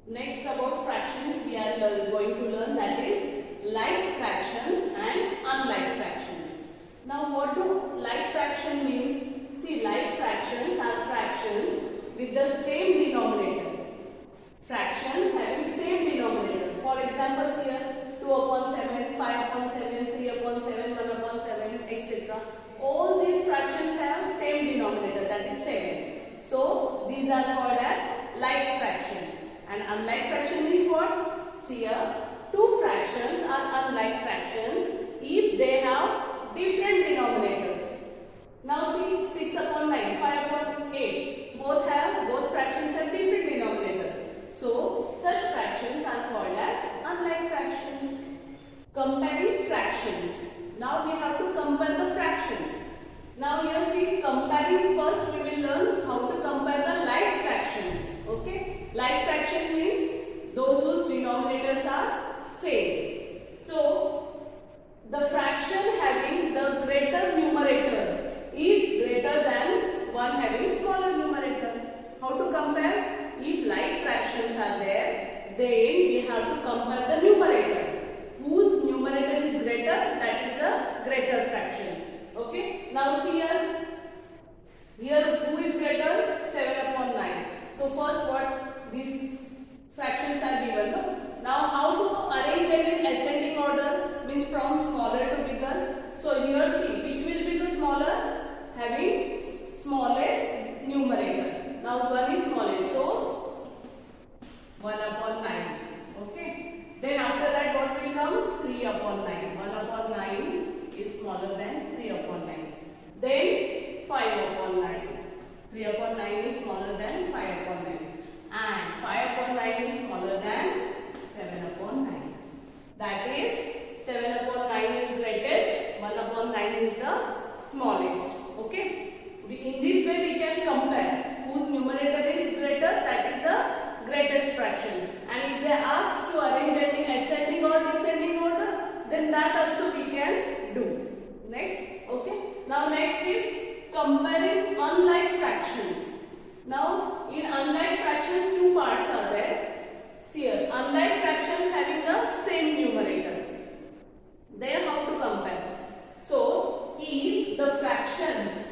Next about fractions we are going to learn, that is like fractions and unlike fractions. Now what do like fraction means? See, like fractions are fractions with the same denominator. Fractions having same denominator. For examples here 2 upon 7, 5 upon 7, 3 upon 7, 1 upon 7, etc. All these fractions have same denominator, that is 7. So these are called as like fractions. And unlike fraction means what? See here, two fractions are unlike fractions if they have different denominators. Now see, 6 upon 9, 5 upon 8, both fractions have different denominators. So such fractions are called as unlike fractions. Comparing fractions. Now we have to compare the fractions. Now here see, comparing, first we will learn how to compare the like fractions. Okay, like fraction means those whose denominators are same. So the fraction having the greater numerator is greater than one having smaller numerator. How to compare? If like fractions are there, then we have to compare the numerator. Whose numerator is greater, that is the greater fraction. Okay, now see here who is greater? 7 upon 9. So first what these fractions are given. No? Now how to arrange them in ascending order, means from smaller to bigger. So here see, which will be the smaller? Having smallest numerator. Now 1 is smallest, so 1 upon 9. Okay. Then after that what will come? 3 upon 9. 1 upon 9 is smaller than 3 upon 9. Then 5 upon 9. 3 upon 9 is smaller than 5 upon 9. And 5 upon 9 is smaller than 7 upon 9. That is 7 upon 9 is greatest, 1 upon 9 is the smallest. Okay. In this way we can compare whose numerator is greater, that is the greatest fraction. And if they ask to arrange them in ascending or descending order, then that also we can do. Next, okay. Now next is comparing unlike fractions. Now in unlike fractions two parts are there. See here, unlike fractions having the same numerator. Then how to compare? So if the fractions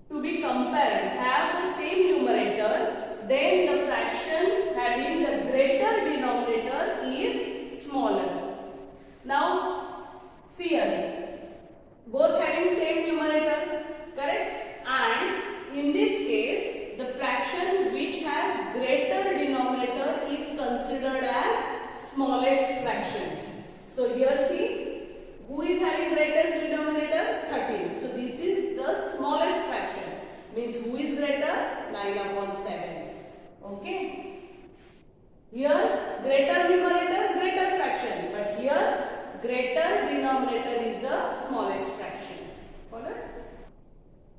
to be compared have the same numerator, then the fraction having the greater denominator is smaller. Now see here, both having same numerator, correct? And in this case, the fraction which has greater denominator is considered as smallest fraction. So here see, who is having greatest denominator? 13. So this is the smallest fraction. Means who is greater? 9 upon 7. Okay. Here greater numerator, greater fraction. But here greater denominator is the smallest fraction. Follow?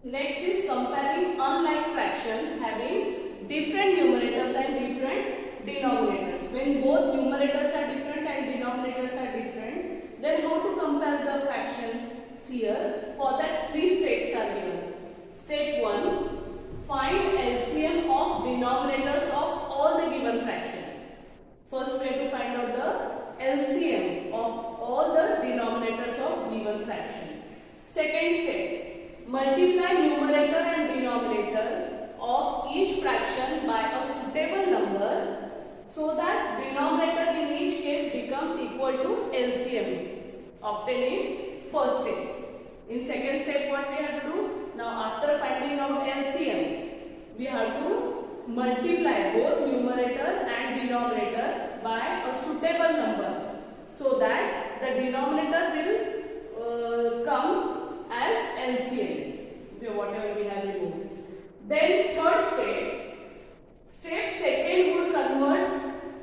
Next is comparing unlike fractions having different numerators and different denominators. When both numerators are different and denominators are different, then how to compare the fractions? See here, for that 3 steps are given. Step 1, find LCM of denominators of all the given fraction. First we have to find out the LCM of all the denominators of given fraction. Second step, multiply numerator and denominator of each fraction by a suitable number so that denominator in each case becomes equal to LCM obtained in first step. In second step what we have to do? Now after finding out LCM, we have to multiply both numerator and denominator by a suitable number so that the denominator will come as LCM, whatever we have removed. Then third step second would convert,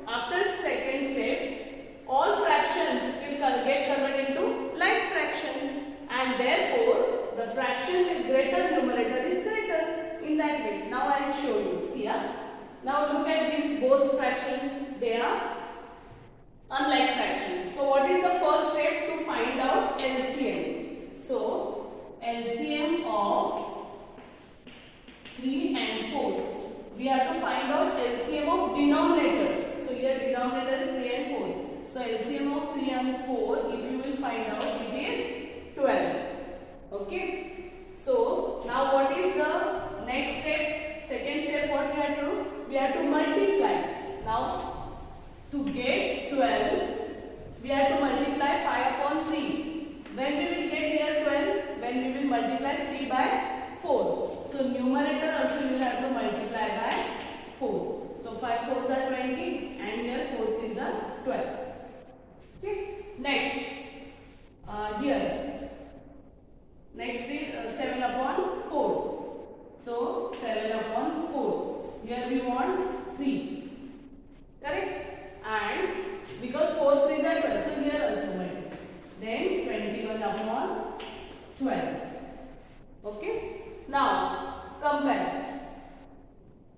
after second step, all fractions will get converted into like fractions, and therefore the fraction with greater numerator is greater in that way. Now I will show you. See here. Now look at these both fractions, they are unlike fractions. So what is the first step to find out LCM? So LCM of 3 and we have to find out LCM of denominators. So here denominator is 3 and 4. So LCM of 3 and 4, if you will find out, it is 12. Okay. So now what is the next step? Second step, what we have to do? We have to multiply. Now to get 12, we have to multiply 5 upon 3. When we will get here 12? When we will multiply 3 by 4. So numerator also you will have to multiply by 4. So 5 4s are 20 and here 4 3s are 12. Okay. Next, here. Next is 7 upon 4. So 7 upon 4. Here we want 3. Correct? And because 4 3s are 12, so here also multiply. Then 21 upon 12. Okay. Now compare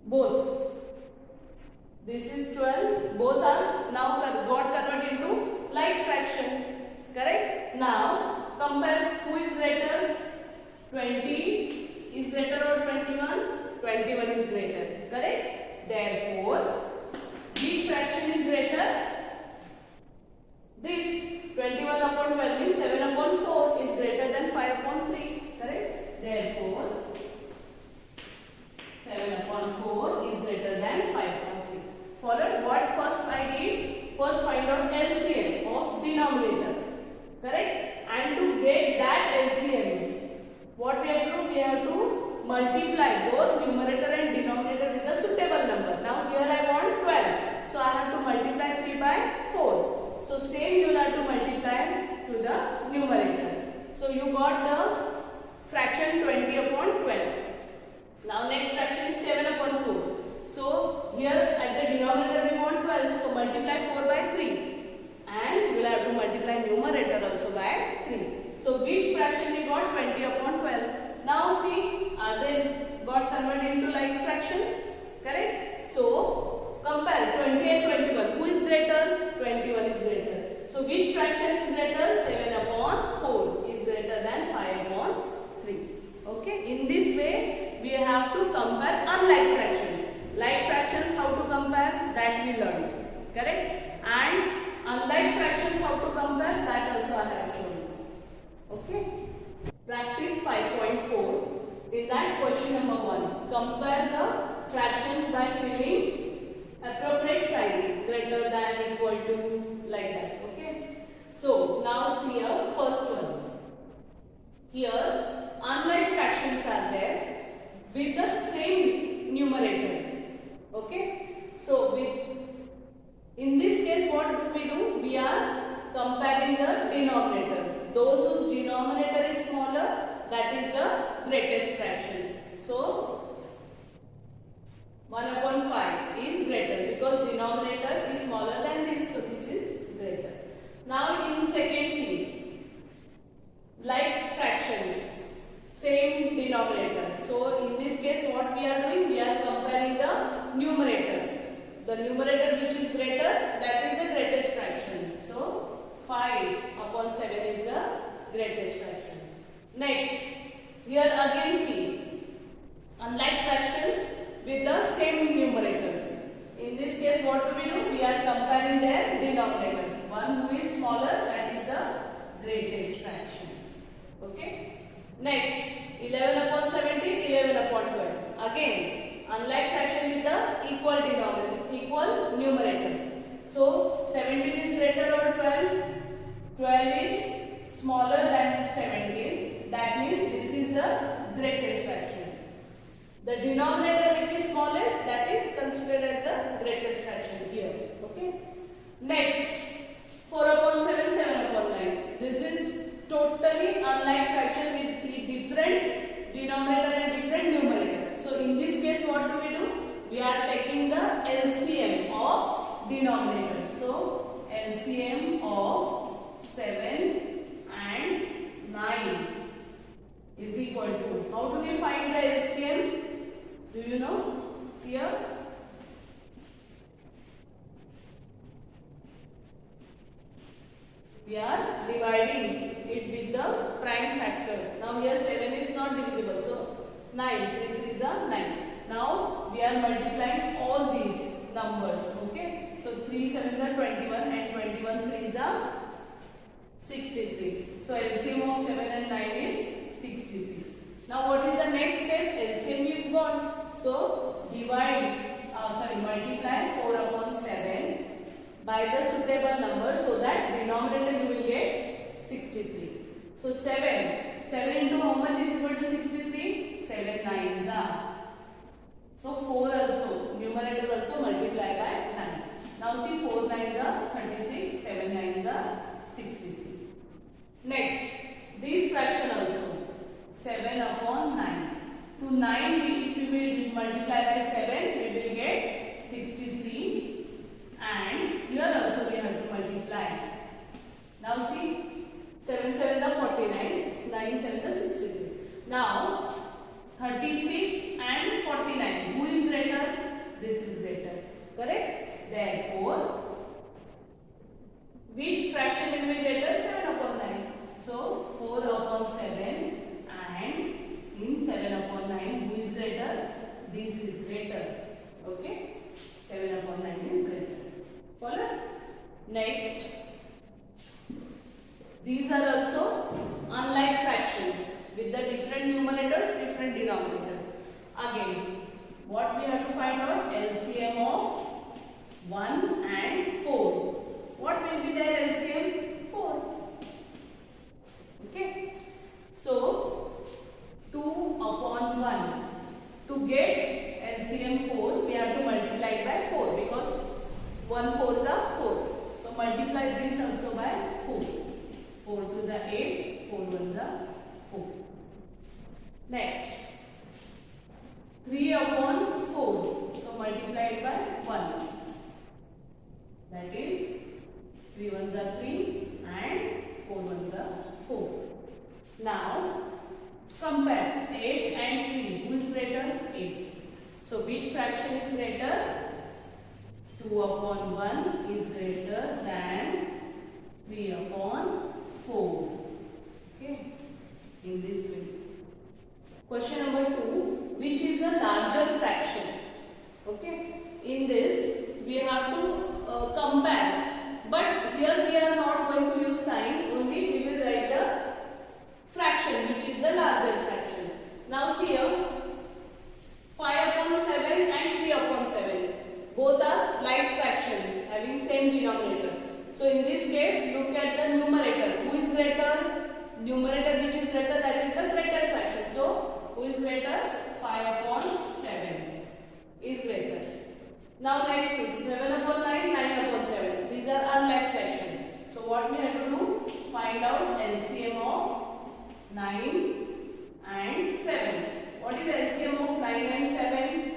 both. This is 12. Both are now got converted into like fraction. Correct? Now compare who is greater. 20 is greater or 21? 21 is greater. Correct? Therefore, which fraction is greater? This 21 upon 12 means 7 upon 4 is greater than 5 upon 3. Correct? Therefore, 7 upon 4 is greater than 5 upon 3. Followed what first I did? First find out LCM of denominator. Correct? And to get that LCM, what we have to do? We have to multiply both numerator and denominator with a suitable number. Now here I want 12. So I have to multiply 3 by 4. So same you will have to multiply to the numerator. So you got the fraction 20 upon 12. Now next fraction is 7 upon 4. So here at the denominator we want 12. So multiply 4 by 3. And we will have to multiply numerator also by 3. So which fraction we got? 20 upon 12. Now see, are they got converted into like fractions? Correct? So compare 20 and 21. Who is greater? 21 is greater. So which fraction is greater? 7 upon 4 is greater than 5 upon 3. Okay? In this way, we have to compare unlike fractions. Like fractions, how to compare? That we learned. Correct? And unlike fractions, how to compare? That also I have shown you. Okay? Practice 5.4. In that question number 1, compare the fractions by filling appropriate sign greater than, equal to, like that. Okay? So now see here first one. Here unlike fractions are there with the same numerator. Okay? So in this case what do? We are comparing the denominator. Those whose denominator is smaller, that is the greatest fraction. So 1 upon 5 is greater because denominator is smaller than this, so this is greater. Now in second C, like fractions, same denominator. So in this case what we are doing? We are comparing the numerator. The numerator which is greater, that is the greatest fraction. So 5 upon 7 is the greatest fraction. Next, here again see, unlike fractions with the same numerators. In this case what do? We are comparing their denominators. One who is smaller, that is the greatest fraction. Okay. Next, 11 upon 17, 11 upon 12. Again, unlike fraction with the equal denominator, equal numerators. So 17 is greater or 12? 12 is smaller than 17. That means this is the greatest fraction. The denominator which is smallest, that is considered as the greatest fraction here. Okay. Next, 4 upon 7, 7 upon 9. This is totally unlike fraction with different denominator and different numerator. So in this case what do? We are taking the LCM of denominators. So LCM of 7 and 9 is equal to, how do we find the LCM? Do you know? See here. We are dividing it with the prime factors. Now here 7 is not divisible. So 9, 3 3s are 9. Now we are multiplying all these numbers. Okay. So 3 sevens are 21 and 21 threes are 63. So LCM of 7 and 9 is 63. Now what is the next step? LCM we've got. So multiply 4 upon 7 by the suitable number so that denominator you will get 63. So 7 into how much is equal to 63? 7 nines are. So 4 also, numerator also multiply by 9. Now see 4 nines are 36, 7 nines are 63. Next, this fraction also 7 upon 9. To 9 if we will multiply by 7 we will get 63 and here also we have to multiply. Now see 7 7 are 49, 9 7 are 63. Now 36 and 49. Who is greater? This is greater. Correct? Therefore, which fraction will be greater? 7 upon 9. So 4 upon 7 and in 7 upon 9 who is greater? This is greater. Okay? 7 upon 9 is greater. Follow? Next. These are also unlike fractions with the different numerators, different denominator. Again, what we have to find out? LCM of 1 and 4. What will be their LCM? 4. Okay. So, 2 upon 1. To get LCM 4, we have to multiply by 4 because 1 4s are 4. So, multiply this also by 4. 4 2s are 8, 4 1s are 4. Next, 3 upon 4. So, multiply it by 1. That is 3 1s are 3 and 4 1s are 4. Now, compare 8 and 3. Who is greater? 8. So, which fraction is greater? 2 upon 1 is greater than 3 upon 4. Okay, in this way. Question number 2. Which is the larger fraction? Okay, in this we have to compare. But here we are not going to use sign. Only we will write the fraction which is the larger fraction. Now see here 5 upon 7 and 3 upon 7. Both are like fractions having same denominator. So in this case look at the numerator. Who is greater? Numerator which is greater, that is the greater fraction. So who is greater? 5 upon 7 is greater. Now next is 7 upon 9, 9 upon 7. These are unlike fraction. So what we have to do? Find out LCM of 9 and 7. What is LCM of 9 and 7?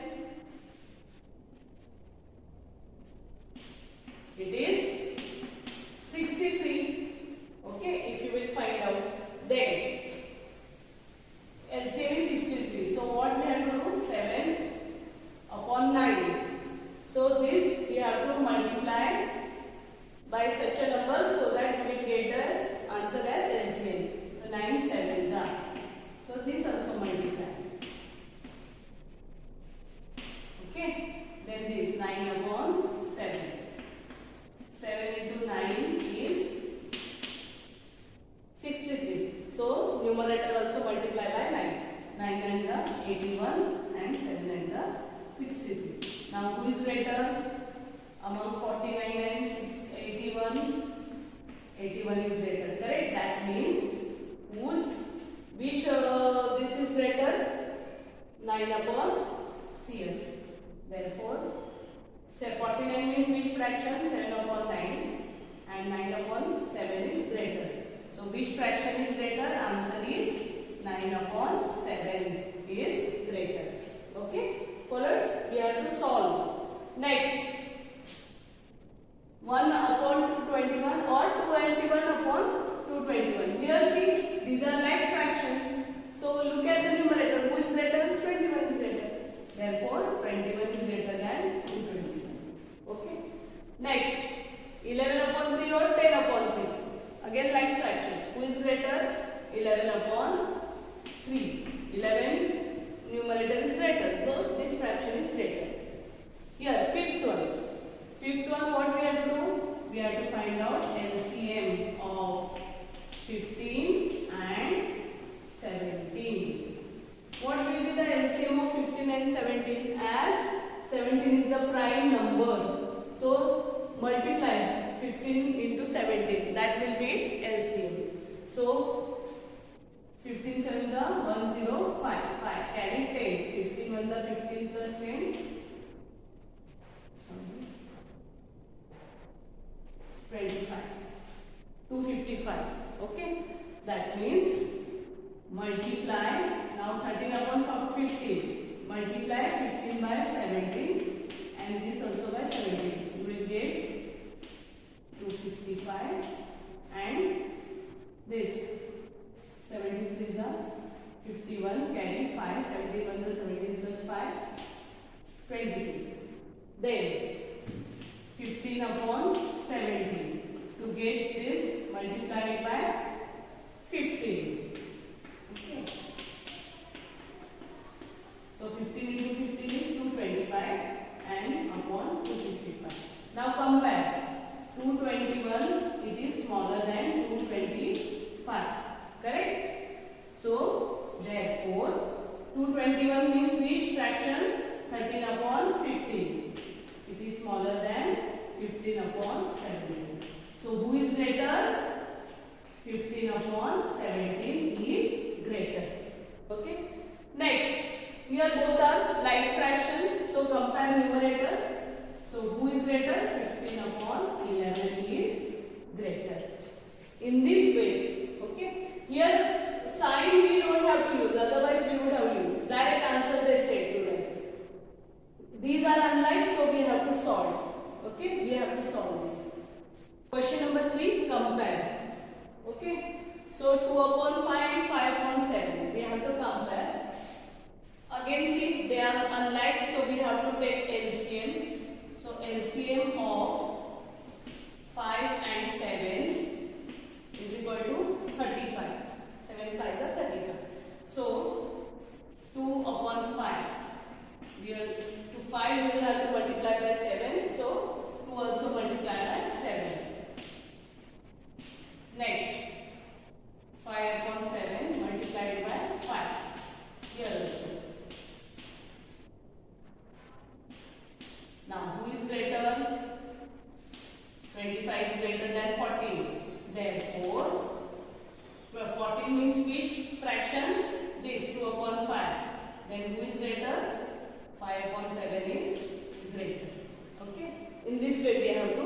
It is 63. Okay, if you will find out, then LCM is 63. So what we have to do? 7 upon 9. So this we have to multiply by such a number so that we will get the answer as LCM. So 9 sevens are. So this also multiply. Okay. Then this 9 upon 7. 7 into 9 is 63. So numerator also multiply by 9. 9 nines are 81 and 7 nines are 63. Now who is greater? Among 49 and 81, 81 is greater. Correct? That means which this is greater? 9 upon CF. Therefore, say 49 means which fraction? 7 upon 9 and 9 upon 7 is greater. So which fraction is greater? Answer is 9 upon 7 is greater. Okay? Followed? We have to solve. Next, 1 upon 221 or 221 upon 221. Here see, these are like fractions. So look at the numerator. Who is greater? 21 is greater. Therefore, 21 is greater than 221. Okay. Next, 11 upon 3 or 10 upon 3. Again like fractions. Who is greater? 11 upon 3. 11 numerator is greater. so this fraction is greater. Here, fifth one. Fifth one, what we have to do? We have to find out LCM of 15 and 17. What will be the LCM of 15 and 17? As 17 is the prime number, so multiply 15 into 17. That will be its LCM. So 15 7 is 105. 5 carry 10. 15 1 is 15 plus 10. 25. 255. Okay. That means multiply. Now 13 upon 15. Multiply 15 by 17 and this also by 17. You will get 255 and this 17 is 51. Carry 5. 71 is 17 plus 5. 22. Then 15 upon 17. To get this, multiply it by 15. Okay. So 15 into 15 is 225 and upon 255. Now compare. 221, it is smaller than 225. Correct? So therefore 221 means which fraction? 13 upon 15. It is smaller than 15 upon 17. So who is greater? 15 upon 17 is greater. Okay. Next, here both are like fraction. So compare numerator. So who is greater? 15 upon 11 is greater. In this way, okay. Here sign we don't have to use. Otherwise we would have used. Direct answer they said to them. These are unlike, so we have to solve. Okay, we have to solve this. Question number 3, compare. Okay, so 2 upon 5 and 5 upon 7. We have to compare. Again, see, they are unlike, so we have to take LCM. So LCM of 5 and 7 is equal to 35. 7 5s are 35. So 2 upon 5. We are to 5 we will have to multiply by 7. So 2 also multiply by 7. Next, 5 upon 7 multiplied by 5. Here also. Now, who is greater? 25 is greater than 14. Therefore, 14 means which fraction? This 2 upon 5. Then who is greater? 5 upon 7 is greater. Okay. In this way, we have to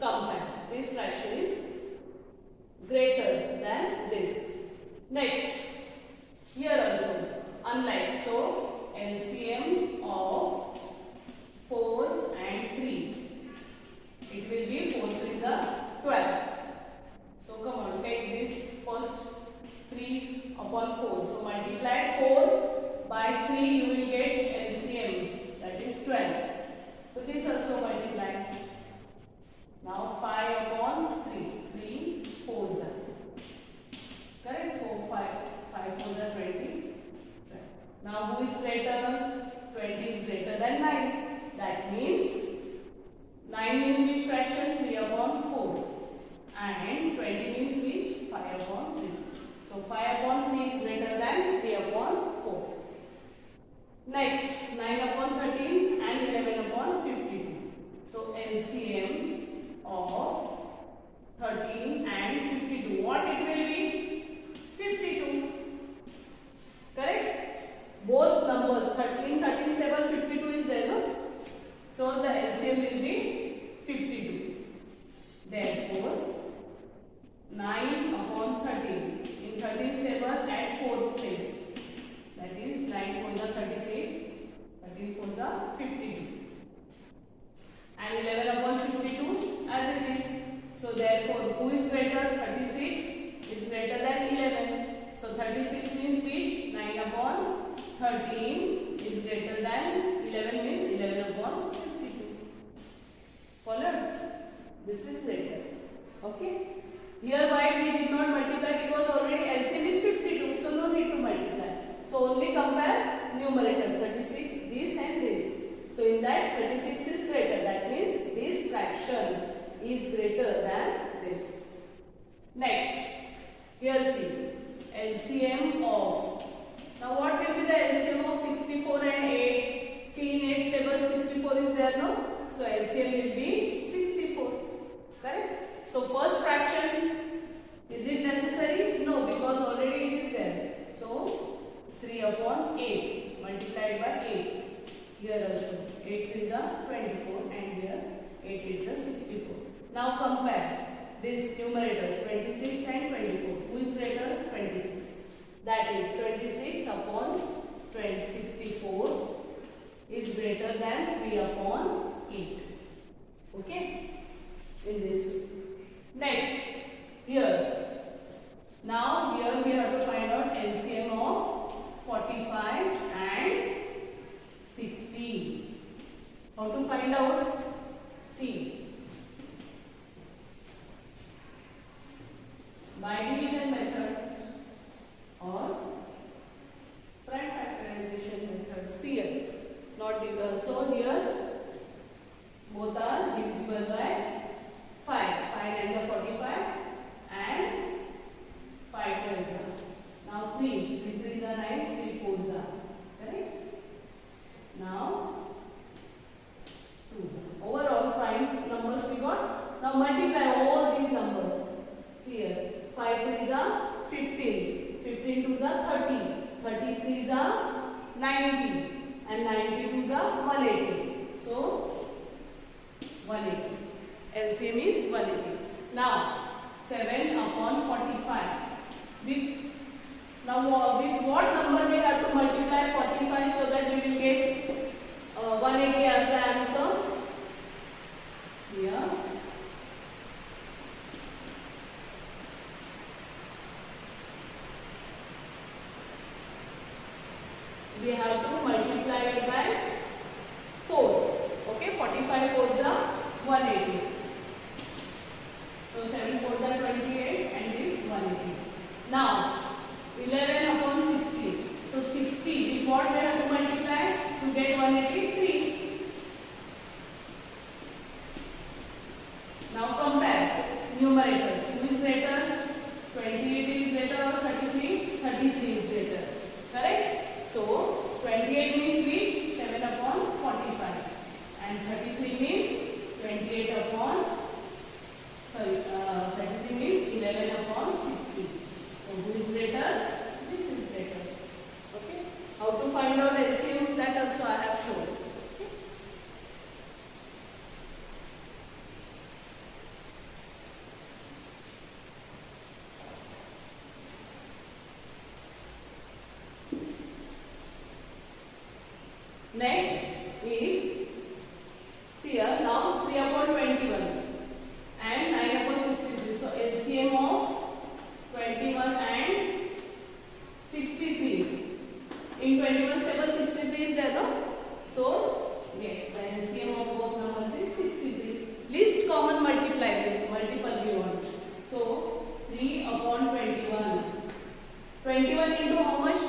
compare. This fraction is greater than this. Next, here also unlike, so LCM of 4 and 3. It will be 4 3s are 12. So come on, take this first 3 upon 4. So multiply 4 by 3, you will get LCM, that is 12. So this also multiply. Now 5 upon 3. 3 4s are. Correct? 4 5. 5 4s are 20. Now who is greater? 20 is greater than 9. That means 9 means which fraction? 3 upon 4. And 20 means which? 5 upon 3. So 5 upon 3 is greater than 3 upon 4. Next, 9 upon 13 and 11 upon 52. So LCM of 13 and 52. What it will be? 52. Correct? Both numbers 13, 37, 52 is there, no? So the LCM will be 52. Therefore, 9 upon 13. In 37 at 4th place. That is 9 4s are 36. 13 4s are 52. And 11 upon 52 as it is. So therefore, who is greater? 36 is greater than 11. So 36 means which? 9 upon 13 is greater than 11 means 11 upon 52. Followed? This is greater. Okay. Here why we did not multiply? Because already LCM is 52. So no need to multiply. So only compare numerators 36. and this. So in that 36 is greater. That means this fraction is greater than this. Next, here see LCM of. Now what will be the LCM of 64 and 8? See in 8 table 64 is there, no? So LCM will be 64. Correct? So first fraction, is it necessary? No, because already it is there. So 3 upon 8 multiplied by 8. Here also 8 3s are 24 and here 8 8s are 64. Now compare these numerators 26 and 24. Who is greater? 26. That is 26 upon 64 is greater than 3 upon 8. Okay? In this way. Next, here. Now here we have to find out LCM of 45 and 60. How to find out? See. By division method or prime factorization method. See here. Not so here both are divisible by 5. 5 9s are 45 and 5 12s are. Now 3 3s are 9, 3 4s are. Correct? Now 2s are. Overall prime numbers we got. Now multiply all these numbers. See here. 5 3s are 15. 15 2s are 30. 30 3s are 90. And 90 2s are 180. So 180. LCM is 180. Now 7 upon 45. With what number we have to multiply 45 so that we will get 180 as the answer? Here. We have to multiply it by 4. Okay, 45 4s are 180. So 7 4s are 28 and this 180. Now 11 upon 60. So 60 with what we have to multiply to get 183. Now compare numerators. Who is greater? 28 is greater or 33? 33 is greater. Correct? So 28 means we 7 upon 45 and 33 means 28 upon 33 means 11 upon 60. So who is greater? This is greater. Okay. How to find out LCM? That also I have shown. Okay. Next is, see here, now 3 upon 21 and 9 upon 63. So LCM of 21 and 63. In 21 table 63 is there, no? So yes, the LCM of both numbers is 63. Least common multiple we want. So 3 upon 21. 21 into how much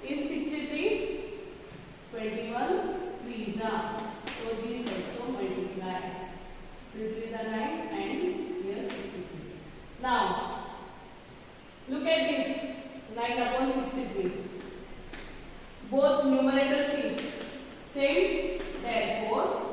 is 63? 21 3s are. So this also multiply. 3 3s are 9 and here 63. Now look at this 9 upon 63. Both numerators see same. Therefore